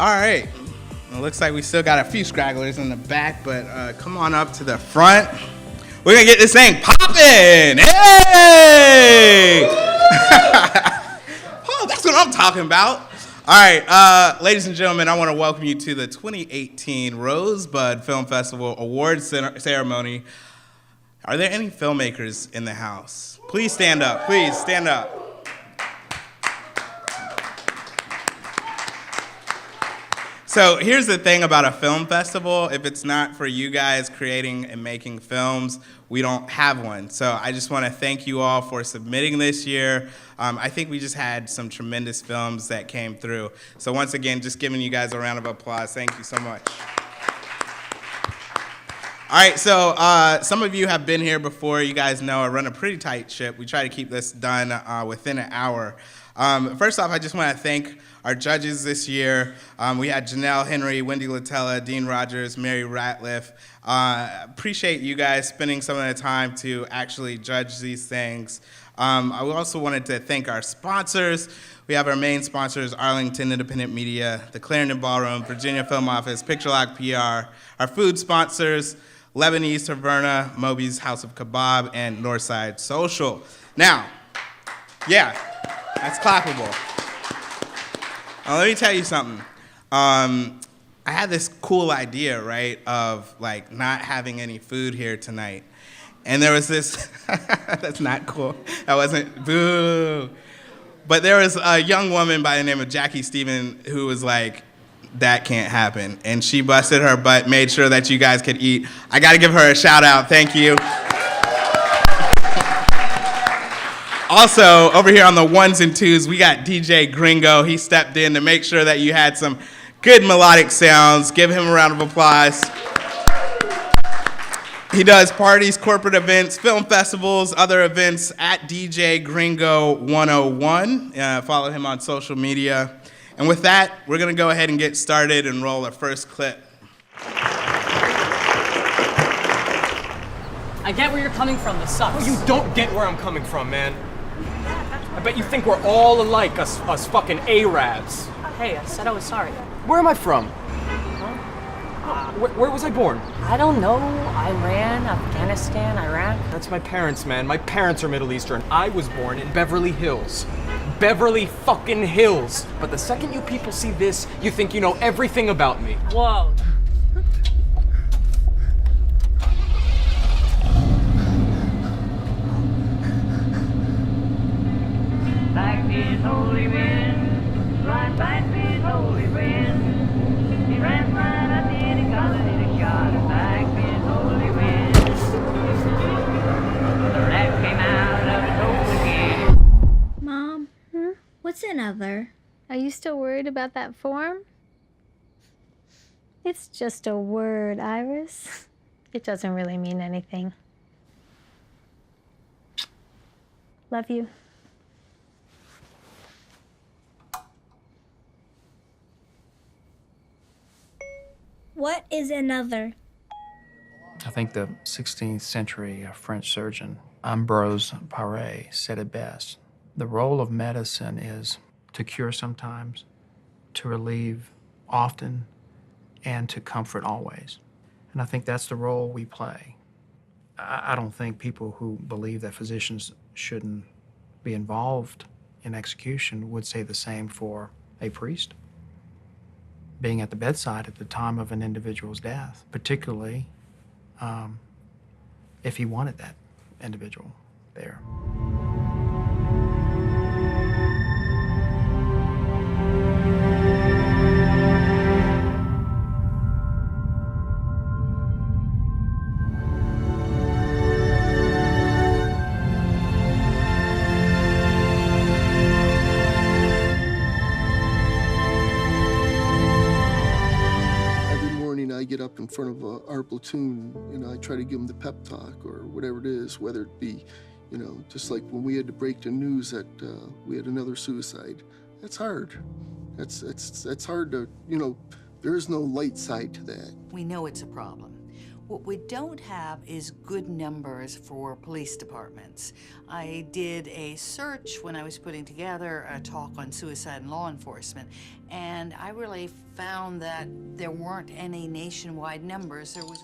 All right. It looks like we still got a few scragglers in the back, but come on up to the front. We're going to get this thing popping. Hey! Oh, that's what I'm talking about. All right, ladies and gentlemen, I want to welcome you to the 2018 Rosebud Film Festival Awards Ceremony. Are there any filmmakers in the house? Please stand up. Please stand up. So here's the thing about a film festival. If it's not for you guys creating and making films, we don't have one. So I just want to thank you all for submitting this year. I think we just had some tremendous films that came through. So once again, just giving you guys a round of applause. Thank you so much. All right, so some of you have been here before. You guys know I run a pretty tight ship. We try to keep this done within an hour. First off, I just want to thank our judges this year. We had Janelle Henry, Wendy Latella, Dean Rogers, Mary Ratliff. Appreciate you guys spending some of the time to actually judge these things. I also wanted to thank our sponsors. We have our main sponsors, Arlington Independent Media, the Clarendon Ballroom, Virginia Film Office, Picture Lock PR. Our food sponsors, Lebanese Taverna, Moby's House of Kebab, and Northside Social. Now, yeah, that's clappable. Let me tell you something. I had this cool idea, right, of like not having any food here tonight. And there was this, that's not cool. That wasn't, boo. But there was a young woman by the name of Jackie Stephen who was like, that can't happen. And she busted her butt, made sure that you guys could eat. I gotta give her a shout out, thank you. Also, over here on the ones and twos, we got DJ Gringo. He stepped in to make sure that you had some good melodic sounds. Give him a round of applause. He does parties, corporate events, film festivals, other events at DJ Gringo 101. Follow him on social media. And with that, we're going to go ahead and get started and roll our first clip. I get where you're coming from. This sucks. Oh, you don't get where I'm coming from, man. I bet you think we're all alike, us fucking Arabs. Hey, I said I was sorry. Where am I from? Where was I born? I don't know. Iran, Afghanistan, Iraq. That's my parents, man. My parents are Middle Eastern. I was born in Beverly Hills. Beverly fucking Hills. But the second you people see this, you think you know everything about me. Whoa. Like this holy wind, right by this holy wind. He ran right up in a collar in a shot, like this holy wind. The rat came out of his hole again. Mom, what's another? Are you still worried about that form? It's just a word, Iris. It doesn't really mean anything. Love you. What is another? I think the 16th century French surgeon Ambrose Paré said it best. The role of medicine is to cure sometimes, to relieve often, and to comfort always. And I think that's the role we play. I don't think people who believe that physicians shouldn't be involved in execution would say the same for a priest. Being at the bedside at the time of an individual's death, particularly if he wanted that individual there. Get up in front of our platoon, I try to give them the pep talk or whatever it is, whether it be, just like when we had to break the news that we had another suicide. That's hard. That's hard to, there is no light side to that. We know it's a problem. What we don't have is good numbers for police departments. I did a search when I was putting together a talk on suicide in law enforcement, and I really found that there weren't any nationwide numbers. There was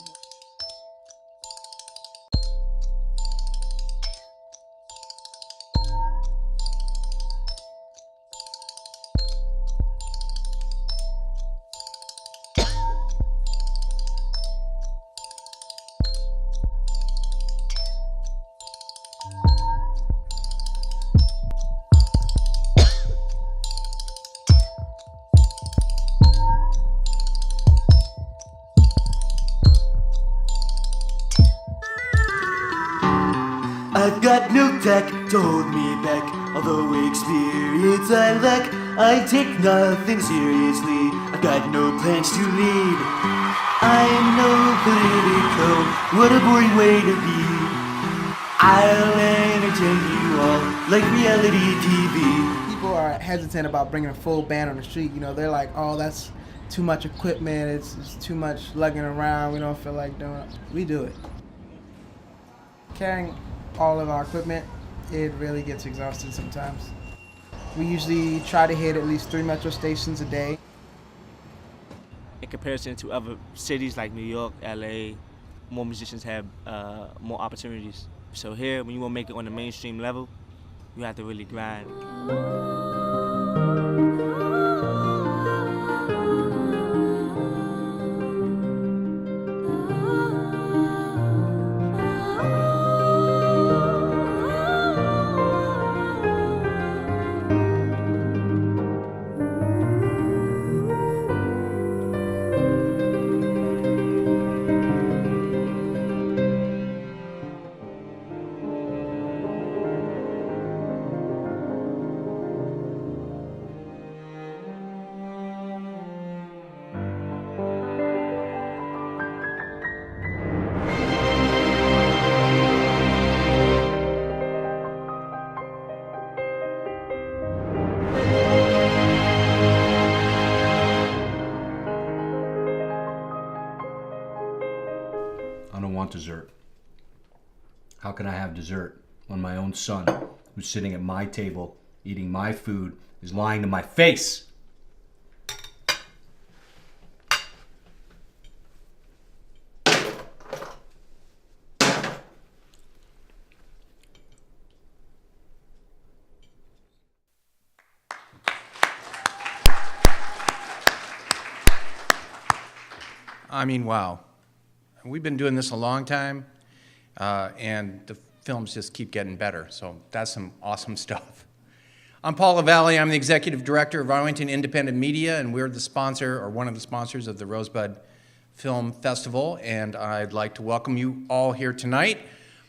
I've got no tech to hold me back, although experience I lack. I take nothing seriously, I've got no plans to lead. I am no political, what a boring way to be. I'll entertain you all like reality TV. People are hesitant about bringing a full band on the street. You know, they're like, oh, that's too much equipment, it's too much lugging around, we don't feel like doing it. We do it. Carrying all of our equipment, it really gets exhausting sometimes. We usually try to hit at least 3 metro stations a day. In comparison to other cities like New York, LA, more musicians have more opportunities. So here, when you want to make it on the mainstream level, you have to really grind. Dessert. How can I have dessert when my own son, who's sitting at my table eating my food, is lying to my face? I mean, wow. We've been doing this a long time, and the films just keep getting better, so that's some awesome stuff. I'm Paul LaValle. I'm the executive director of Arlington Independent Media, and we're the sponsor, or one of the sponsors, of the Rosebud Film Festival, and I'd like to welcome you all here tonight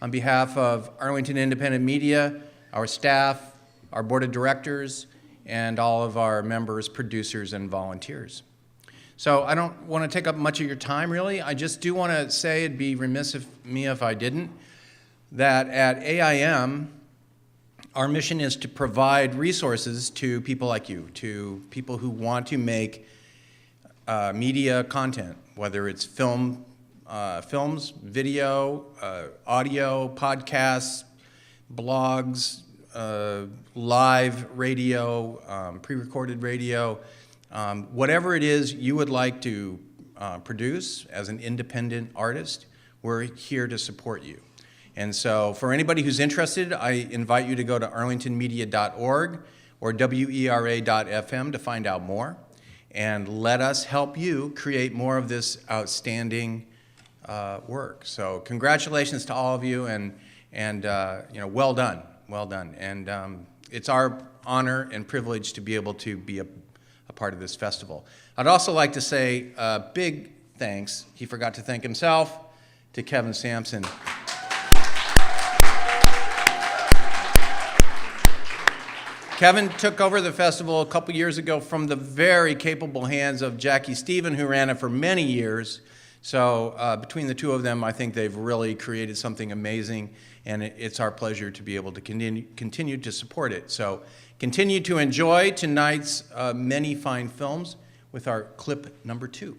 on behalf of Arlington Independent Media, our staff, our board of directors, and all of our members, producers, and volunteers. So I don't want to take up much of your time, really. I just do want to say, it'd be remiss of me if I didn't, that at AIM, our mission is to provide resources to people like you, to people who want to make media content, whether it's films, video, audio, podcasts, blogs, live radio, pre-recorded radio, whatever it is you would like to produce as an independent artist, we're here to support you. And so for anybody who's interested, I invite you to go to arlingtonmedia.org or wera.fm to find out more. And let us help you create more of this outstanding work. So congratulations to all of you, and you know, well done, well done. And it's our honor and privilege to be able to be a part of this festival. I'd also like to say big thanks, he forgot to thank himself, to Kevin Sampson. Kevin took over the festival a couple years ago from the very capable hands of Jackie Stephen, who ran it for many years. So between the two of them, I think they've really created something amazing, and it's our pleasure to be able to continue to support it. So continue to enjoy tonight's many fine films with our clip number 2.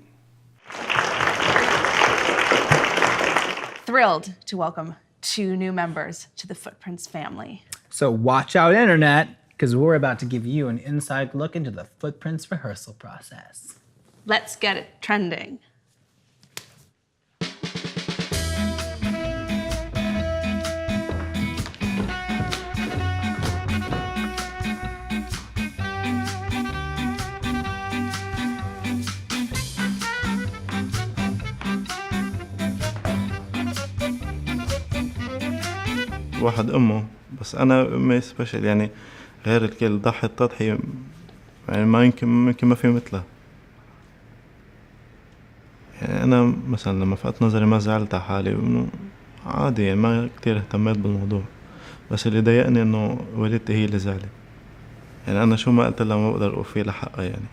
thrilled to welcome 2 new members to the Footprints family. So watch out, Internet, because we're about to give you an inside look into the Footprints rehearsal process. Let's get it trending. واحد أمه بس أنا أمي سبيشل يعني غير الكل ضحت تضحية يعني ما يمكن ما في مثلها. يعني أنا مثلا لما فقدت نظري ما زعلت على حالي وإنه عادي يعني ما كتير اهتميت بالموضوع، بس اللي ضايقني إنه والدتي هي اللي زعلت. يعني أنا شو ما قلت لها ما بقدر أوفي لها حقها يعني.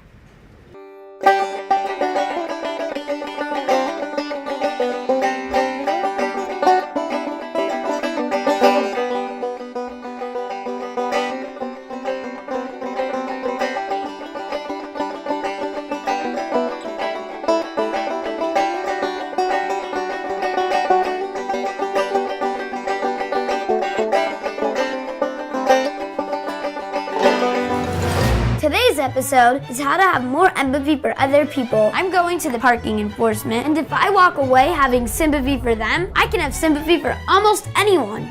Today's episode is how to have more empathy for other people. I'm going to the parking enforcement, and if I walk away having sympathy for them, I can have sympathy for almost anyone.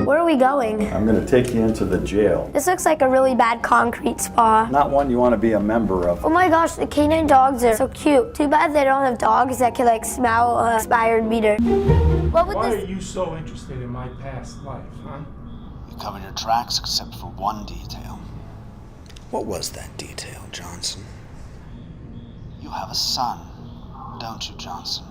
Where are we going? I'm going to take you into the jail. This looks like a really bad concrete spa. Not one you want to be a member of. Oh my gosh, the canine dogs are so cute. Too bad they don't have dogs that can like smell an expired meter. What would Why this... are you so interested in my past life, huh? You covered your tracks except for one detail. What was that detail, Johnson? You have a son, don't you, Johnson?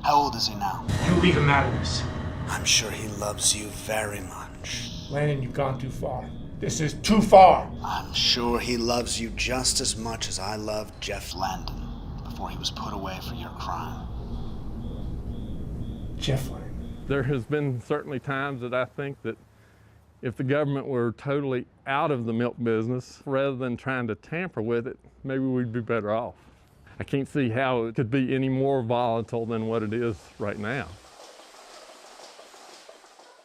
How old is he now? You leave him out of this. I'm sure he loves you very much. Landon, you've gone too far. This is too far. I'm sure he loves you just as much as I loved Jeff Landon before he was put away for your crime. Jeff Landon. There has been certainly times that I think that if the government were totally out of the milk business, rather than trying to tamper with it, maybe we'd be better off. I can't see how it could be any more volatile than what it is right now.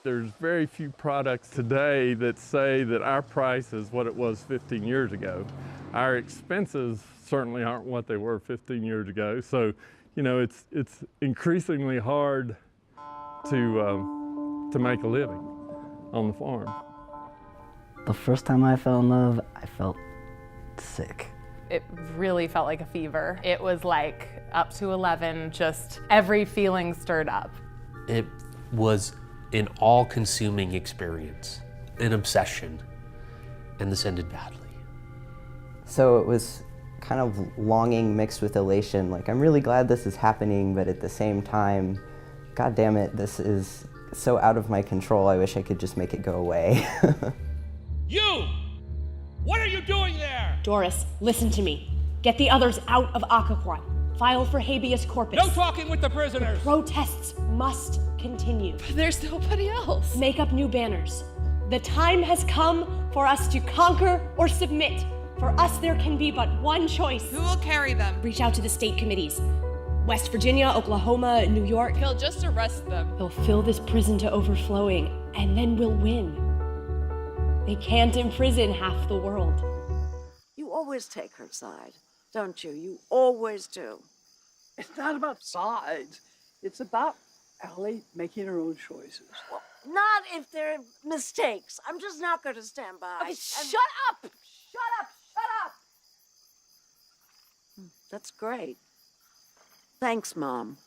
There's very few products today that say that our price is what it was 15 years ago. Our expenses certainly aren't what they were 15 years ago. So, you know, it's increasingly hard to make a living on the farm. The first time I fell in love, I felt sick. It really felt like a fever. It was like up to 11, just every feeling stirred up. It was an all-consuming experience, an obsession, and this ended badly. So it was kind of longing mixed with elation. Like, I'm really glad this is happening, but at the same time, God damn it, this is so out of my control. I wish I could just make it go away. You! What are you doing there? Doris, listen to me. Get the others out of Occoquan. File for habeas corpus. No talking with the prisoners! The protests must continue. But there's nobody else. Make up new banners. The time has come for us to conquer or submit. For us, there can be but one choice. Who will carry them? Reach out to the state committees. West Virginia, Oklahoma, New York. He'll just arrest them. They'll fill this prison to overflowing, and then we'll win. They can't imprison half the world. You always take her side, don't you? You always do. It's not about sides. It's about Allie making her own choices. Well, not if they're mistakes. I'm just not going to stand by. Okay, shut up! Shut up! Shut up! That's great. Thanks, Mom.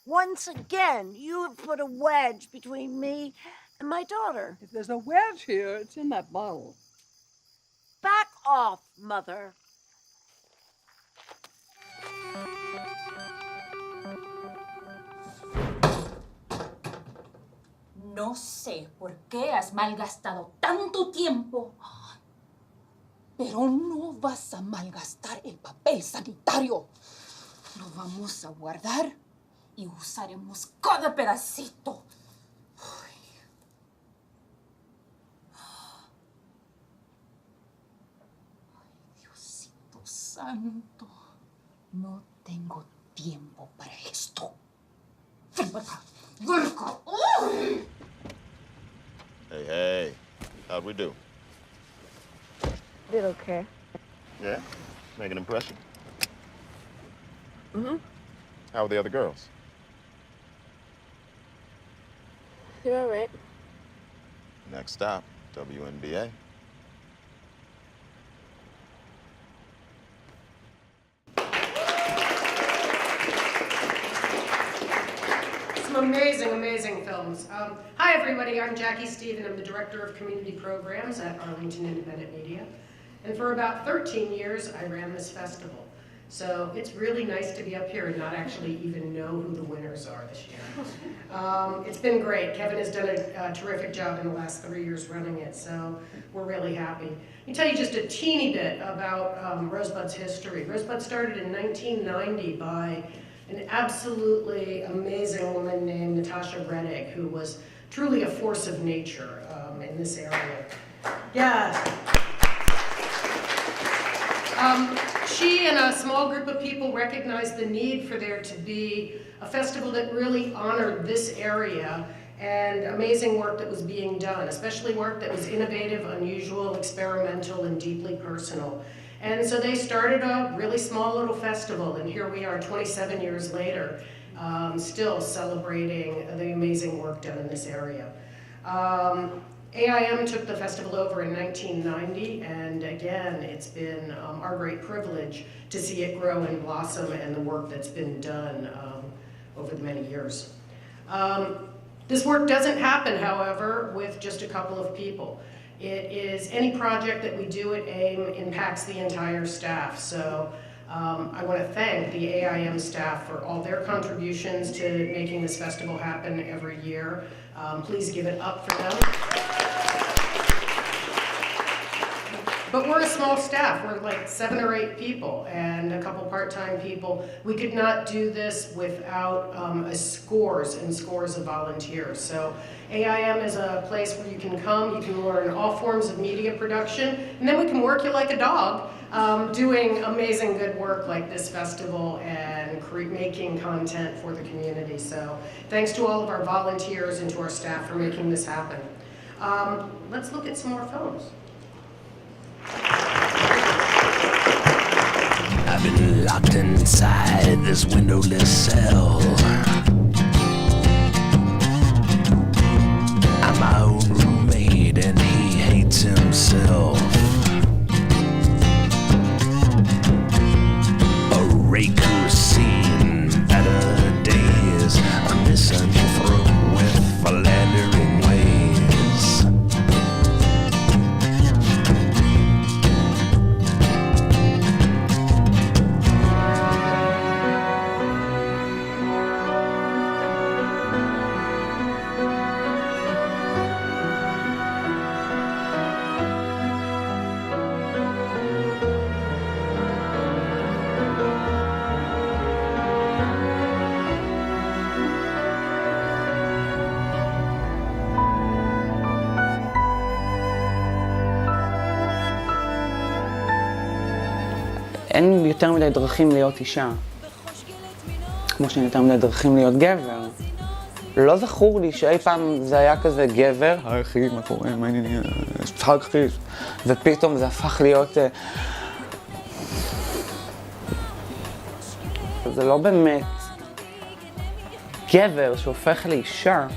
Once again, you have put a wedge between me and my daughter. If there's a wedge here, it's in that bottle. Back off, Mother. No sé por qué has malgastado tanto tiempo, pero no vas a malgastar el papel sanitario. Lo vamos a guardar y usaremos cada pedacito. Diosito santo, no tengo tiempo para esto. Hey, how'd we do? Did okay. Yeah? Make an impression? Mm-hmm. How were the other girls? You're all right. Next stop, WNBA. Some amazing, amazing films. Hi, everybody. I'm Jackie Stephen. I'm the Director of Community Programs at Arlington Independent Media. And for about 13 years, I ran this festival. So it's really nice to be up here and not actually even know who the winners are this year. It's been great. Kevin has done a terrific job in the last 3 years running it, so we're really happy. Let me tell you just a teeny bit about Rosebud's history. Rosebud started in 1990 by an absolutely amazing woman named Natasha Reddick, who was truly a force of nature in this area. Yeah. She and a small group of people recognized the need for there to be a festival that really honored this area and amazing work that was being done, especially work that was innovative, unusual, experimental, and deeply personal. And so they started a really small little festival, and here we are 27 years later, still celebrating the amazing work done in this area. AIM took the festival over in 1990, and again, it's been our great privilege to see it grow and blossom and the work that's been done over the many years. This work doesn't happen, however, with just a couple of people. It is any project that we do at AIM impacts the entire staff. So I want to thank the AIM staff for all their contributions to making this festival happen every year. Please give it up for them. But we're a small staff. We're like 7 or 8 people and a couple part-time people. We could not do this without scores and scores of volunteers. So AIM is a place where you can come, you can learn all forms of media production, and then we can work you like a dog doing amazing good work like this festival and making content for the community. So thanks to all of our volunteers and to our staff for making this happen. Let's look at some more films. I've been locked inside this windowless cell. I'm my own roommate and he hates himself. A rake who's seen better days, a misanthrope with philandering ways. אין יותר מדי דרכים להיות אישה, כמו שאין יותר מדי דרכים להיות גבר. לא זכור לי שאי פעם זה היה כזה גבר, היי אחי, מה קורה, מה העניינים, שצחק אחי, ופתאום זה הפך להיות... זה לא באמת גבר שהופך לאישה.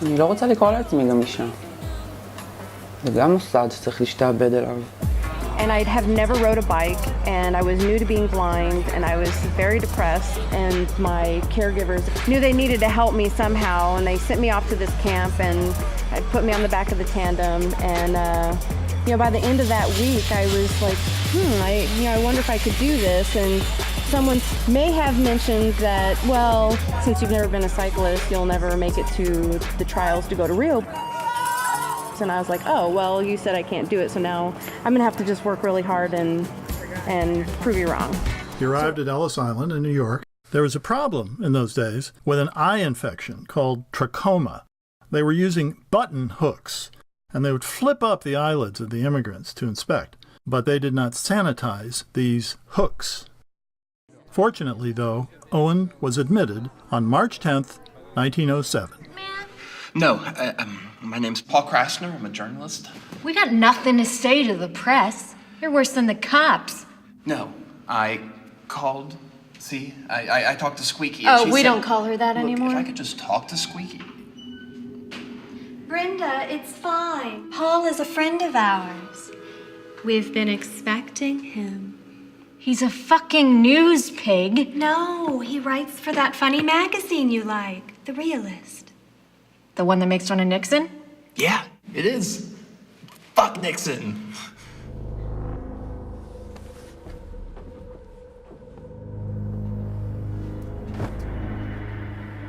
אני לא רוצה לקרוא לעצמי גם אישה. זה גם מוסד שצריך להשתעבד אליו. And I have never rode a bike, and I was new to being blind, and I was very depressed, and my caregivers knew they needed to help me somehow, and they sent me off to this camp, and put me on the back of the tandem, and you know, by the end of that week, I was like, I wonder if I could do this, and someone may have mentioned that, well, since you've never been a cyclist, you'll never make it to the trials to go to Rio. And I was like, oh, well, you said I can't do it, so now I'm gonna have to just work really hard and prove you wrong. He arrived at Ellis Island in New York. There was a problem in those days with an eye infection called trachoma. They were using button hooks, and they would flip up the eyelids of the immigrants to inspect, but they did not sanitize these hooks. Fortunately, though, Owen was admitted on March 10th, 1907. No, my name's Paul Krasner. I'm a journalist. We got nothing to say to the press. You're worse than the cops. No, I called. See, I talked to Squeaky. Oh, we don't call her that anymore? If I could just talk to Squeaky. Brenda, it's fine. Paul is a friend of ours. We've been expecting him. He's a fucking news pig. No, he writes for that funny magazine you like, The Realist. The one that makes fun of Nixon? Yeah, it is. Fuck Nixon.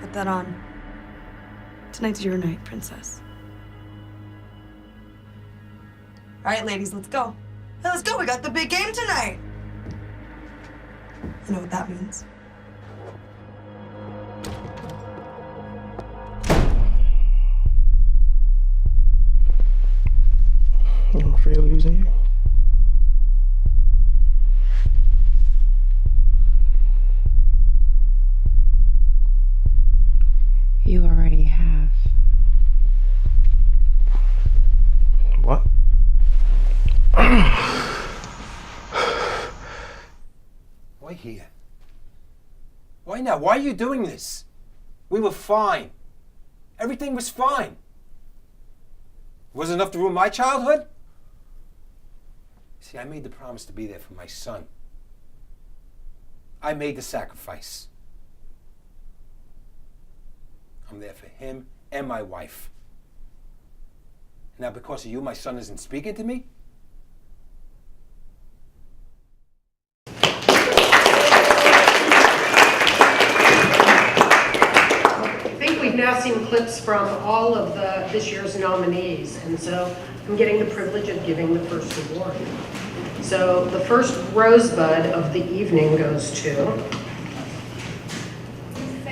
Put that on. Tonight's your night, princess. All right, ladies, let's go. Hey, let's go. We got the big game tonight. You know what that means. I'm afraid of losing you. You already have. What? Why here? Why now? Why are you doing this? We were fine. Everything was fine. Wasn't enough to ruin my childhood? See, I made the promise to be there for my son. I made the sacrifice. I'm there for him and my wife. Now, because of you, my son isn't speaking to me? I think we've now seen clips from all of this year's nominees, and so I'm getting the privilege of giving the first award. So the first Rosebud of the evening goes to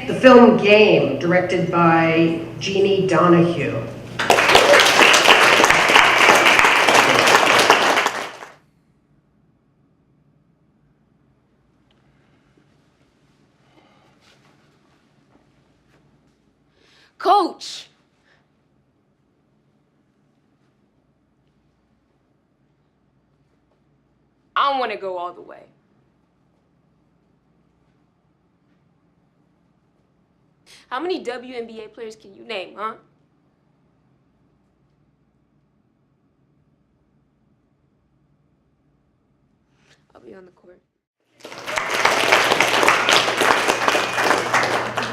the film Game, directed by Jeannie Donohoe. Coach! I want to go all the way. How many WNBA players can you name, huh? I'll be on the court.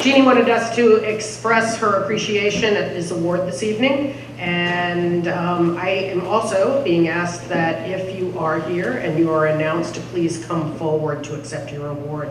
Jeannie wanted us to express her appreciation at this award this evening, and I am also being asked that if you are here and you are announced, to please come forward to accept your award.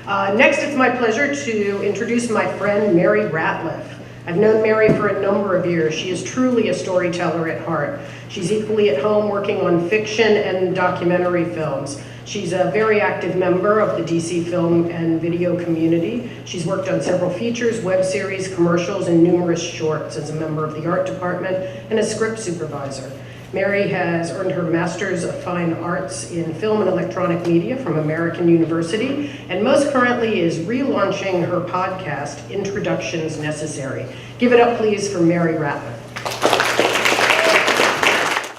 Next, it's my pleasure to introduce my friend Mary Ratliff. I've known Mary for a number of years. She is truly a storyteller at heart. She's equally at home working on fiction and documentary films. She's a very active member of the DC film and video community. She's worked on several features, web series, commercials, and numerous shorts as a member of the art department and a script supervisor. Mary has earned her Master's of Fine Arts in Film and Electronic Media from American University, and most currently is relaunching her podcast, Introductions Necessary. Give it up, please, for Mary Ratliff.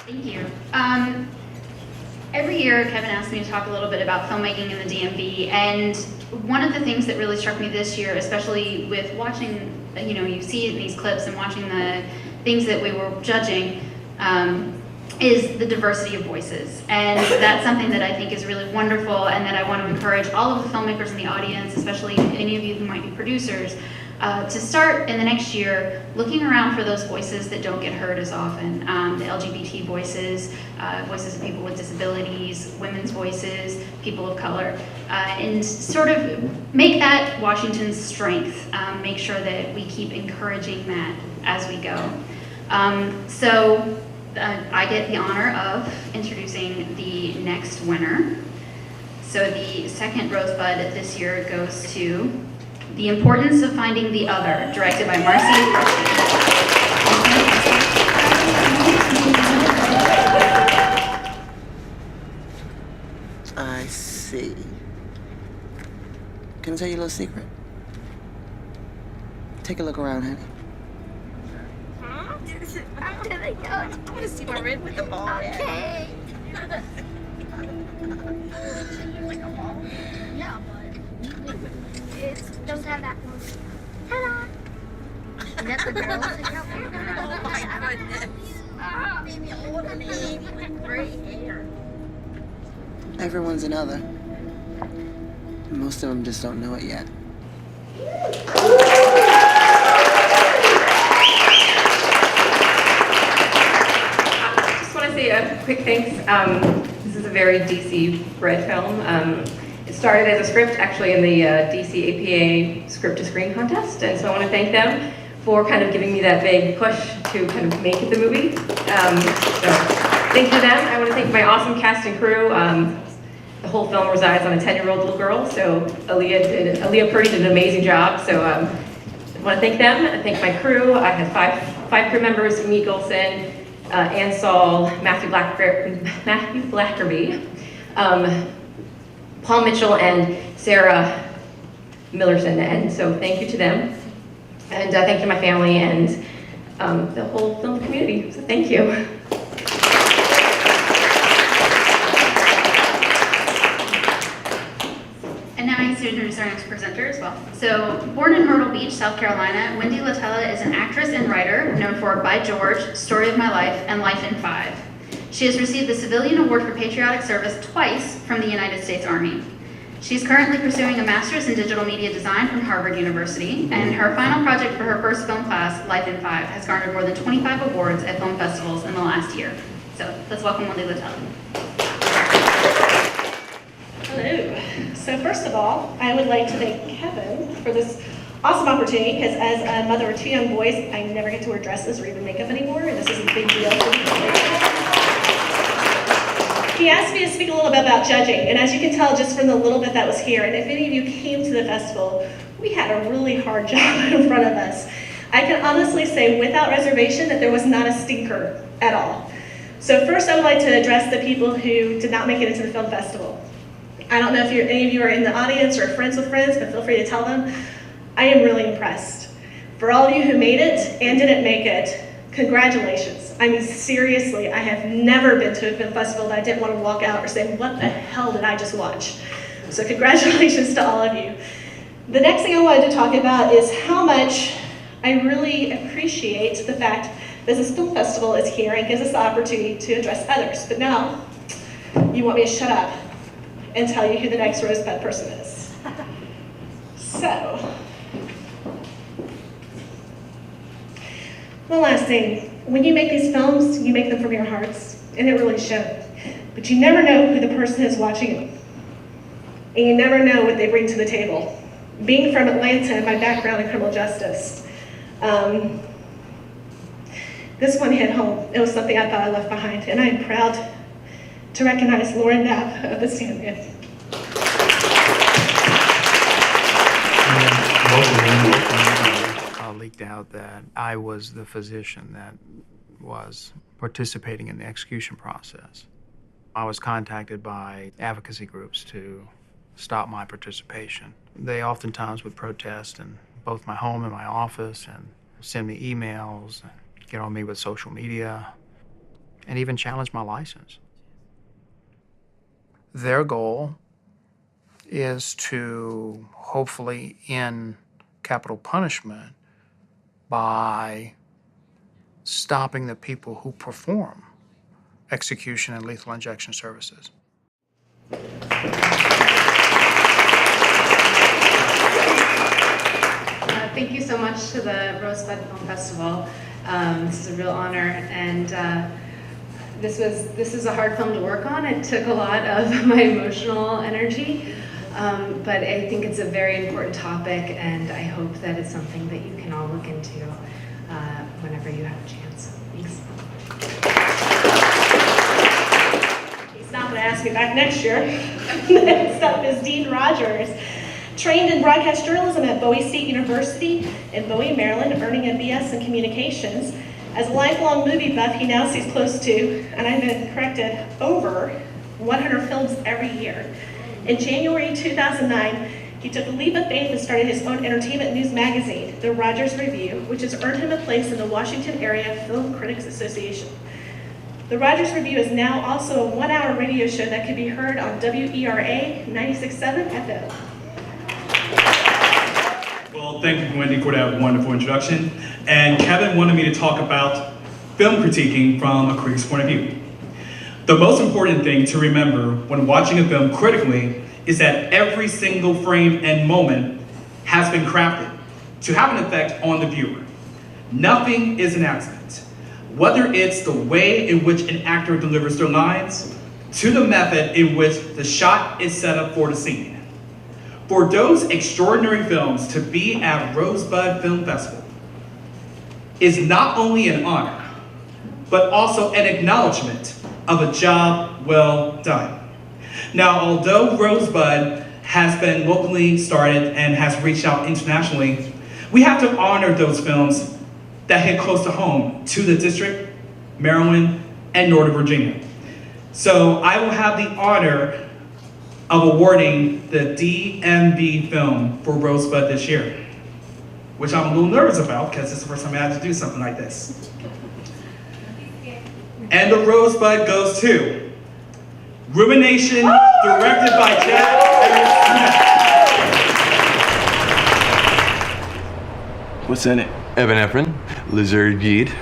Thank you. Every year, Kevin asks me to talk a little bit about filmmaking in the DMV, and one of the things that really struck me this year, especially with watching, you see it in these clips and watching the things that we were judging, is the diversity of voices. And that's something that I think is really wonderful, and that I want to encourage all of the filmmakers in the audience, especially any of you who might be producers, to start in the next year looking around for those voices that don't get heard as often. The LGBT voices, voices of people with disabilities, women's voices, people of color, and sort of make that Washington's strength. Make sure that we keep encouraging that as we go. I get the honor of introducing the next winner. So the second Rosebud this year goes to The Importance of Finding the Other, directed by Marcy. I see. tell you a little secret? Take a look around, honey. Where do they go? I want to see where in with the ball. Okay. Yeah, but it doesn't have that one. Ta-da! Is that the girl? Oh my goodness. Maybe older me with gray hair. Everyone's another. Most of them just don't know it yet. Just want to say a quick thanks. This is a very DC-bred film. It started as a script actually in the DC APA script-to-screen contest, and so I want to thank them for kind of giving me that big push to kind of make it the movie. So thank you to them. I want to thank my awesome cast and crew. The whole film resides on a 10-year-old little girl, so Aaliyah Purdy did an amazing job. So I want to thank them. I thank my crew. I had five crew members: Meek Olson, Ann Saul, Matthew Blackerby, Paul Mitchell, and Sarah Millerson. And so thank you to them. And thank you to my family and the whole film community. So thank you. And now I need to introduce our next presenter as well. So, born in Myrtle Beach, South Carolina, Wendy Latella is an actress and writer known for By George, Story of My Life, and Life in 5. She has received the Civilian Award for Patriotic Service twice from the United States Army. She's currently pursuing a master's in digital media design from Harvard University, and her final project for her first film class, Life in 5, has garnered more than 25 awards at film festivals in the last year. So, let's welcome Wendy Latella. Hello. So first of all, I would like to thank Kevin for this awesome opportunity, because as a mother of 2 young boys, I never get to wear dresses or even makeup anymore, and this is a big deal for me. He asked me to speak a little bit about judging, and as you can tell just from the little bit that was here, and if any of you came to the festival, we had a really hard job in front of us. I can honestly say without reservation that there was not a stinker at all. So first I would like to address the people who did not make it into the film festival. I don't know if any of you are in the audience or friends with friends, but feel free to tell them. I am really impressed. For all of you who made it and didn't make it, congratulations. I mean, seriously, I have never been to a film festival that I didn't want to walk out or say, what the hell did I just watch? So congratulations to all of you. The next thing I wanted to talk about is how much I really appreciate the fact that this film festival is here and gives us the opportunity to address others. But now, you want me to shut up and tell you who the next Rosebud person is. So, one last thing. When you make these films, you make them from your hearts, and it really showed. But you never know who the person is watching them. And you never know what they bring to the table. Being from Atlanta and my background in criminal justice, this one hit home. It was something I thought I left behind, and I am proud to recognize Lauren Knapp of the Sandman. Leaked out that I was the physician that was participating in the execution process. I was contacted by advocacy groups to stop my participation. They oftentimes would protest in both my home and my office and send me emails, and get on me with social media, and even challenge my license. Their goal is to hopefully end capital punishment by stopping the people who perform execution and lethal injection services. Thank you so much to the Rosebud Film Festival. This is a real honor, and this is a hard film to work on. It took a lot of my emotional energy, but I think it's a very important topic, and I hope that it's something that you can all look into whenever you have a chance. Thanks. He's not going to ask me back next year. Next up is Dean Rogers. Trained in broadcast journalism at Bowie State University in Bowie, Maryland, earning a BS in communications. As a lifelong movie buff, he now sees close to, and I've been corrected, over 100 films every year. In January 2009, He took a leap of faith and started his own entertainment news magazine, The Rogers Review, which has earned him a place in the Washington Area Film Critics Association. The Rogers Review is now also a one-hour radio show that can be heard on WERA 96.7 FM. Well, thank you, Wendy, for that wonderful introduction. And Kevin wanted me to talk about film critiquing from a critic's point of view. The most important thing to remember when watching a film critically is that every single frame and moment has been crafted to have an effect on the viewer. Nothing is an accident. Whether it's the way in which an actor delivers their lines, to the method in which the shot is set up for the scene. For those extraordinary films to be at Rosebud Film Festival is not only an honor, but also an acknowledgement of a job well done. Now, although Rosebud has been locally started and has reached out internationally, we have to honor those films that hit close to home to the District, Maryland, and Northern Virginia. So I will have the honor of awarding the DMV film for Rosebud this year, which I'm a little nervous about because it's the first time I had to do something like this. And the Rosebud goes to Rumination, directed by Jack. What's in it? Epinephrine, lizard yeast,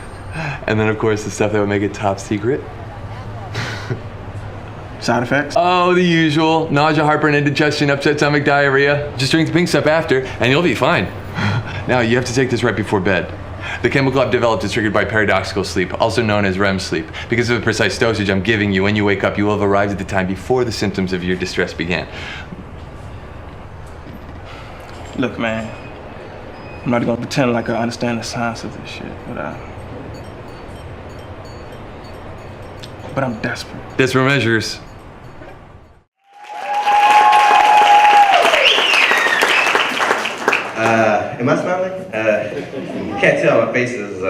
and then of course the stuff that would make it top secret. Side effects? Oh, the usual. Nausea, heartburn, indigestion, upset stomach, diarrhea. Just drink the pink stuff after, and you'll be fine. Now, you have to take this right before bed. The chemical I've developed is triggered by paradoxical sleep, also known as REM sleep. Because of the precise dosage I'm giving you, when you wake up, you will have arrived at the time before the symptoms of your distress began. Look, man, I'm not gonna pretend like I understand the science of this shit, but I'm desperate. Desperate measures. Am I smiling? You can't tell, my face is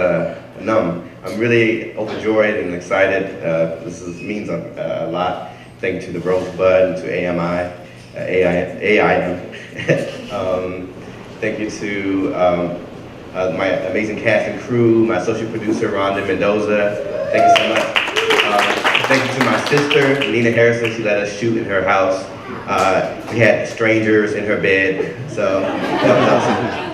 numb. I'm really overjoyed and excited. This means a lot. Thank you to the Rosebud and to AIM. Thank you to my amazing cast and crew, my associate producer, Rhonda Mendoza. Thank you so much. Thank you to my sister, Nina Harrison. She let us shoot in her house. We had strangers in her bed, so that was awesome.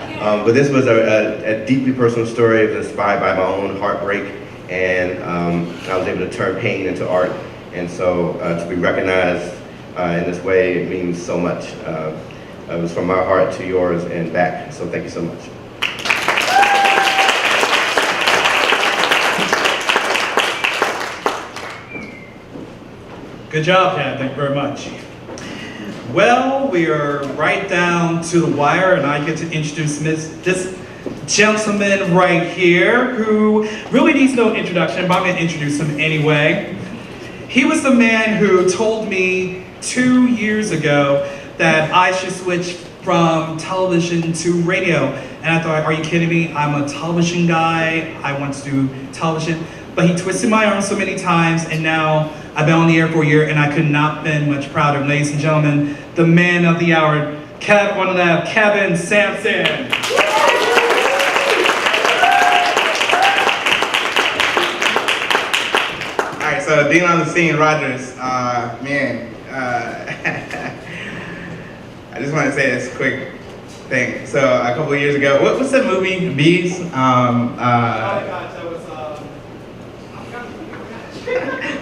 But this was a deeply personal story. It was inspired by my own heartbreak, and I was able to turn pain into art. And so to be recognized in this way, it means so much. It was from my heart to yours and back, so thank you so much. Good job, Kat. Thank you very much. Well, we are right down to the wire, and I get to introduce this gentleman right here, who really needs no introduction, but I'm going to introduce him anyway. He was the man who told me 2 years ago that I should switch from television to radio. And I thought, are you kidding me? I'm a television guy. I want to do television. But he twisted my arm so many times, and now I've been on the air for a year, and I could not been much prouder. Ladies and gentlemen, the man of the hour, on the left, Kevin Sampson. All right, so being on the scene, Rogers, man, I just want to say this quick thing. So a couple of years ago, what's that movie, Bees?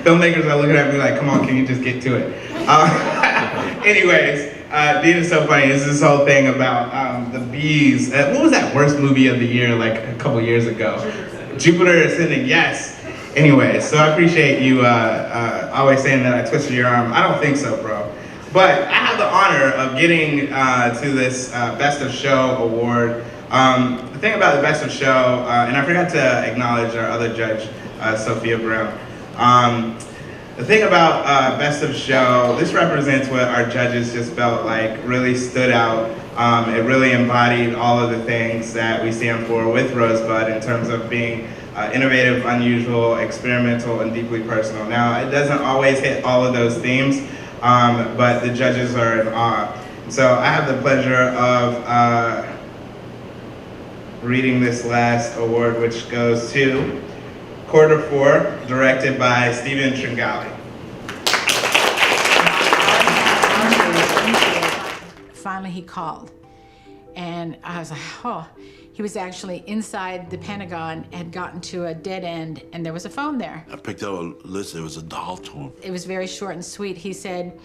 Filmmakers are looking at me like, come on, can you just get to it? Anyways, Dean is so funny. This is this whole thing about the bees. What was that worst movie of the year, like a couple years ago? Jupiter Ascending, yes. Anyways, so I appreciate you always saying that I twisted your arm. I don't think so, bro. But I have the honor of getting to this Best of Show award. The thing about the Best of Show, and I forgot to acknowledge our other judge, Sophia Brown. The thing about Best of Show, this represents what our judges just felt like really stood out. It really embodied all of the things that we stand for with Rosebud in terms of being innovative, unusual, experimental, and deeply personal. Now, it doesn't always hit all of those themes, but the judges are in awe. So I have the pleasure of reading this last award, which goes to Quarter 4, directed by Stephen Tringali. Finally, he called, and I was like, oh. He was actually inside the Pentagon, had gotten to a dead end, and there was a phone there. I picked up a list, there was a dial tone. It was very short and sweet. He said,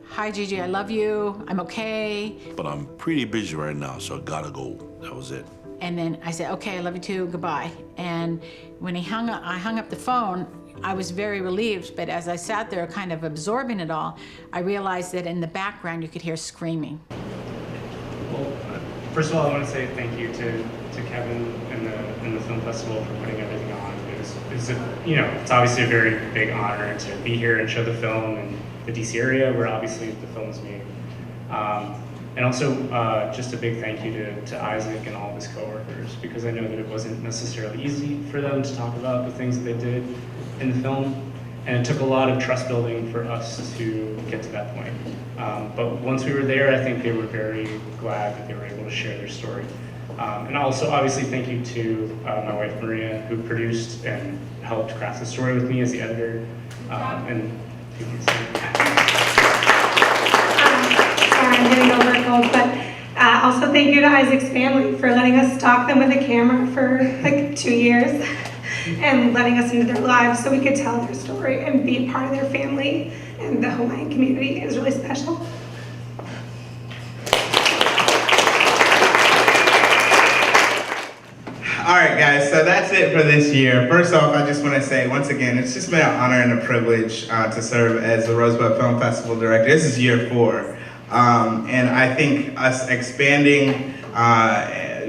hi, Gigi, I love you, I'm okay. But I'm pretty busy right now, so I gotta go. That was it. And then I said, okay, I love you too, goodbye. And when I hung up the phone, I was very relieved, but as I sat there kind of absorbing it all, I realized that in the background you could hear screaming. Well, first of all, I want to say thank you to Kevin and the film festival for putting everything on. It's obviously a very big honor to be here and show the film in the DC area where obviously the film is made. And also just a big thank you to Isaac and all of his coworkers, because I know that it wasn't necessarily easy for them to talk about the things that they did in the film. And it took a lot of trust building for us to get to that point. But once we were there, I think they were very glad that they were able to share their story. And also, obviously, thank you to my wife, Maria, who produced and helped craft the story with me as the editor. And if you want to say Sorry, I'm getting over a cold, but also thank you to Isaac's family for letting us stalk them with a camera for like 2 years. And letting us into their lives so we could tell their story and be a part of their family and the Hawaiian community is really special. All right, guys, so that's it for this year. First off, I just want to say, once again, it's just been an honor and a privilege to serve as the Rosebud Film Festival director. This is year 4. And I think us expanding,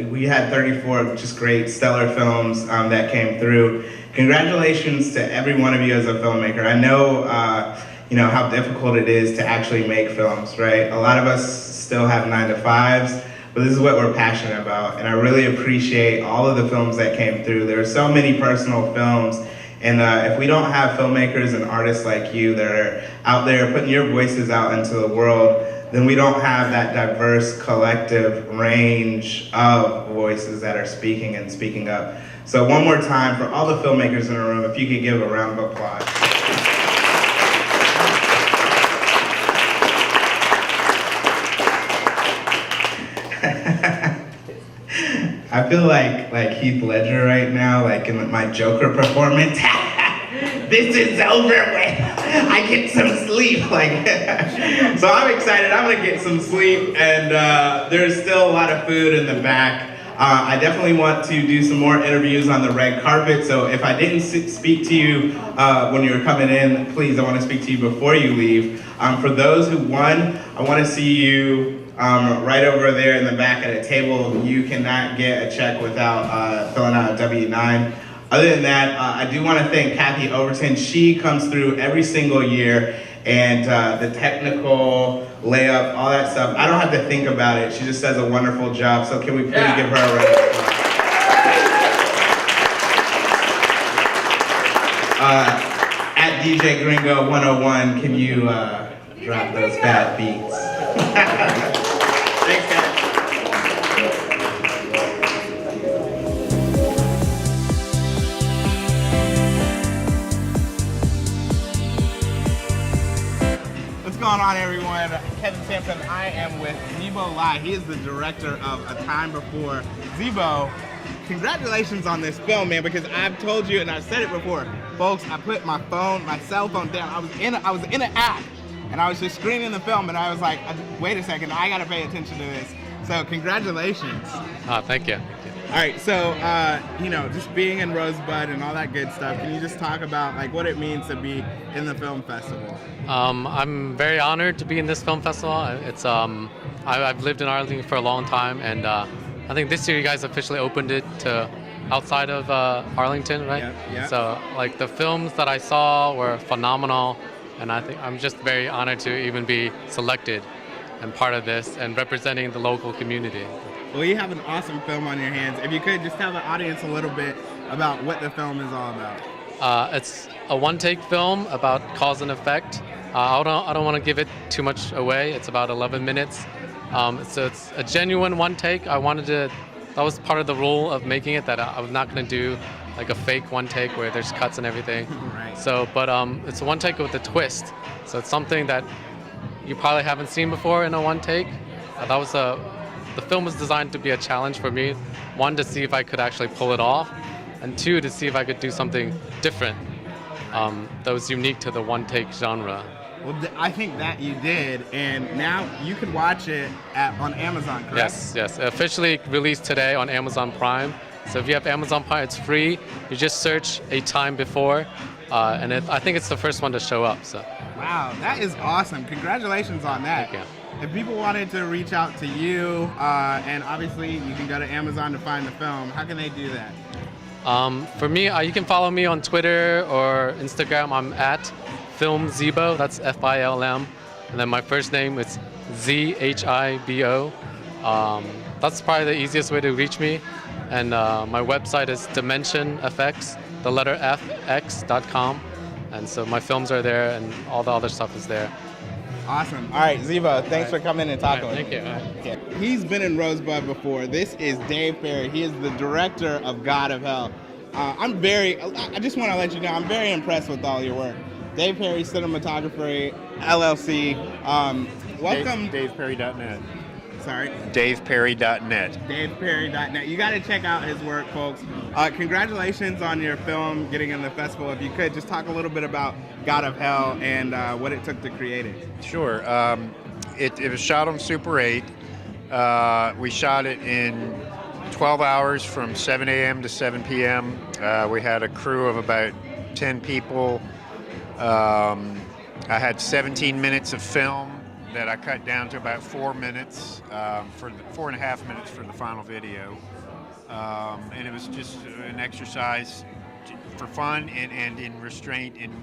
we had 34 just great, stellar films that came through. Congratulations to every one of you as a filmmaker. I know, how difficult it is to actually make films, right? A lot of us still have 9-to-5s, but this is what we're passionate about. And I really appreciate all of the films that came through. There are so many personal films. And if we don't have filmmakers and artists like you that are out there putting your voices out into the world, then we don't have that diverse collective range of voices that are speaking and speaking up. So one more time for all the filmmakers in the room, if you could give a round of applause. I feel like Heath Ledger right now, like in my Joker performance. This is over with. I get some sleep. So I'm excited. I'm gonna get some sleep, and there's still a lot of food in the back. I definitely want to do some more interviews on the red carpet. So if I didn't speak to you when you were coming in, please, I want to speak to you before you leave. For those who won, I want to see you right over there in the back at a table. You cannot get a check without filling out a W-9. Other than that, I do want to thank Kathy Overton. She comes through every single year, and the technical layup, all that stuff, I don't have to think about it. She just does a wonderful job. So can we please give her a round of applause? At DJ Gringo 101, can you drop those bad beats? Thanks, guys. What's going on, everyone? Kevin Sampson. I am with Zebo Lai. He is the director of A Time Before. Zebo, congratulations on this film, man, because I've told you and I've said it before. Folks, I put my cell phone down. I was in an app and I was just screening the film and I was like, wait a second, I gotta pay attention to this. So congratulations. Thank you. All right, so, just being in Rosebud and all that good stuff, can you just talk about what it means to be in the film festival? I'm very honored to be in this film festival. It's I've lived in Arlington for a long time, and I think this year you guys officially opened it to outside of Arlington, right? Yeah. So the films that I saw were phenomenal, and I think I'm just very honored to even be selected and part of this and representing the local community. Well, you have an awesome film on your hands. If you could just tell the audience a little bit about what the film is all about. It's a one-take film about cause and effect, I don't want to give it too much away. It's about 11 minutes. So it's a genuine one take. That was part of the rule of making it, that I was not going to do like a fake one take where there's cuts and everything. Right. So, but it's a one take with a twist. So it's something that you probably haven't seen before in a one take. The film was designed to be a challenge for me. One, to see if I could actually pull it off, and two, to see if I could do something different that was unique to the one take genre. Well, I think that you did, and now you can watch it on Amazon, correct? Yes. Officially released today on Amazon Prime. So if you have Amazon Prime, it's free. You just search A Time Before, and I think it's the first one to show up. So. Wow, that is awesome. Congratulations on that. Thank you. If people wanted to reach out to you, and obviously you can go to Amazon to find the film, how can they do that? For me, you can follow me on Twitter or Instagram. I'm at FilmZibo, that's FILM. And then my first name is ZHIBO. That's probably the easiest way to reach me. And my website is DimensionFX, the letter FX.com. And so my films are there and all the other stuff is there. Awesome. All right, Zibo, thanks for coming and talking with Thank me. you. Yeah. He's been in Rosebud before. This is Dave Perry. He is the director of God of Hell. I just want to let you know, I'm very impressed with all your work. Dave Perry Cinematography, LLC. Welcome. DavePerry.net. Sorry? DavePerry.net. DavePerry.net. You got to check out his work, folks. Congratulations on your film getting in the festival. If you could, just talk a little bit about God of Hell and what it took to create it. Sure. It was shot on Super 8. We shot it in 12 hours from 7 a.m. to 7 p.m. We had a crew of about 10 people. I had 17 minutes of film that I cut down to about 4 minutes, 4.5 minutes for the final video. And it was just an exercise for fun and in restraint and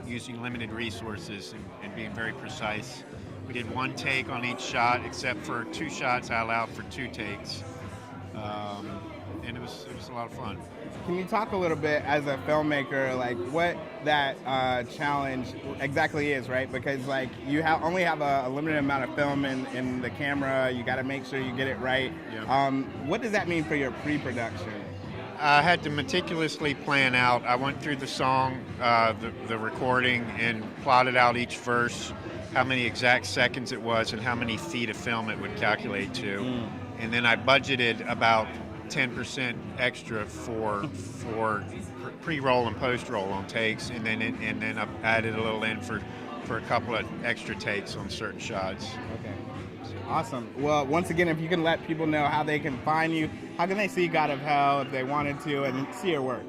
using limited resources and being very precise. We did one take on each shot, except for 2 shots I allowed for 2 takes. And it was a lot of fun. Can you talk a little bit as a filmmaker, like what that challenge exactly is, right? Because like you only have a limited amount of film in the camera. You got to make sure you get it right. Yeah. What does that mean for your pre-production? I had to meticulously plan out. I went through the song, the recording, and plotted out each verse, how many exact seconds it was, and how many feet of film it would calculate to. And then I budgeted about 10% extra for pre-roll and post-roll on takes, and then I added a little in for a couple of extra takes on certain shots. Okay. Awesome. Well, once again, if you can let people know how they can find you, how can they see God of Hell if they wanted to and see your work?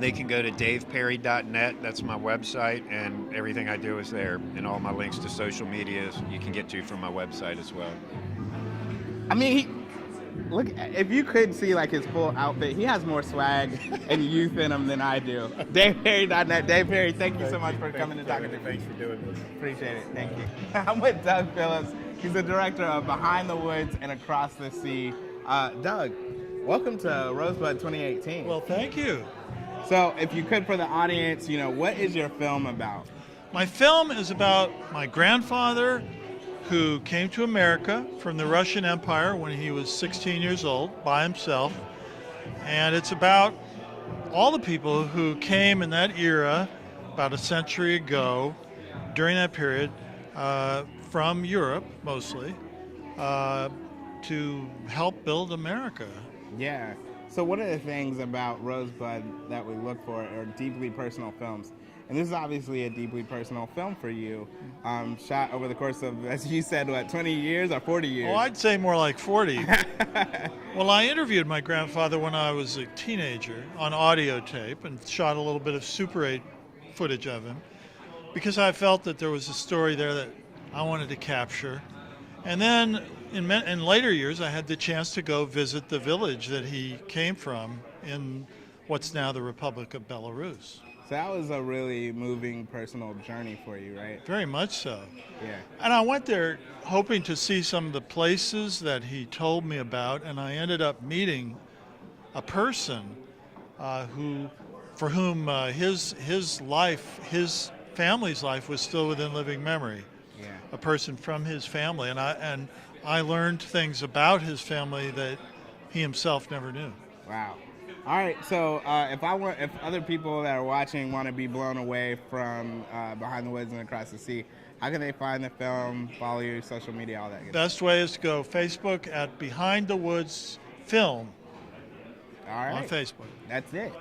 They can go to DavePerry.net. That's my website, and everything I do is there, and all my links to social media you can get to from my website as well. I mean, look, if you could see like his full outfit, he has more swag and youth in him than I do. DavePerry.net. Dave Perry, thank you so much for coming and talking to me. Thanks for doing this. Appreciate it. Thank you. I'm with Doug Phillips. He's the director of Behind the Woods and Across the Sea. Doug, welcome to Rosebud 2018. Well, thank you. So, if you could, for the audience, what is your film about? My film is about my grandfather, who came to America from the Russian Empire when he was 16 years old by himself. And it's about all the people who came in that era, about a century ago, during that period, from Europe mostly, to help build America. Yeah. So one of the things about Rosebud that we look for are deeply personal films. And this is obviously a deeply personal film for you, shot over the course of, as you said, 20 years or 40 years? Oh, I'd say more like 40. Well, I interviewed my grandfather when I was a teenager on audio tape and shot a little bit of Super 8 footage of him because I felt that there was a story there that I wanted to capture. And then in later years, I had the chance to go visit the village that he came from in what's now the Republic of Belarus. So that was a really moving personal journey for you, right? Very much so. Yeah. And I went there hoping to see some of the places that he told me about, and I ended up meeting a person for whom his life, his family's life was still within living memory. Yeah. A person from his family, and I learned things about his family that he himself never knew. Wow. All right, so if other people that are watching want to be blown away from Behind the Woods and Across the Sea, how can they find the film, follow you, social media, all that good Best way is to go Facebook at Behind the Woods Film. All right. On Facebook. That's it.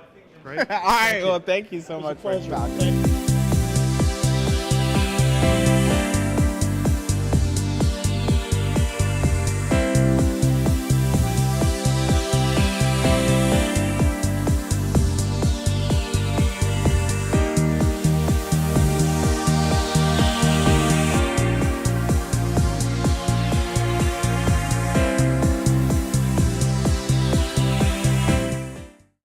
Great. All right, well, thank you so much for talking.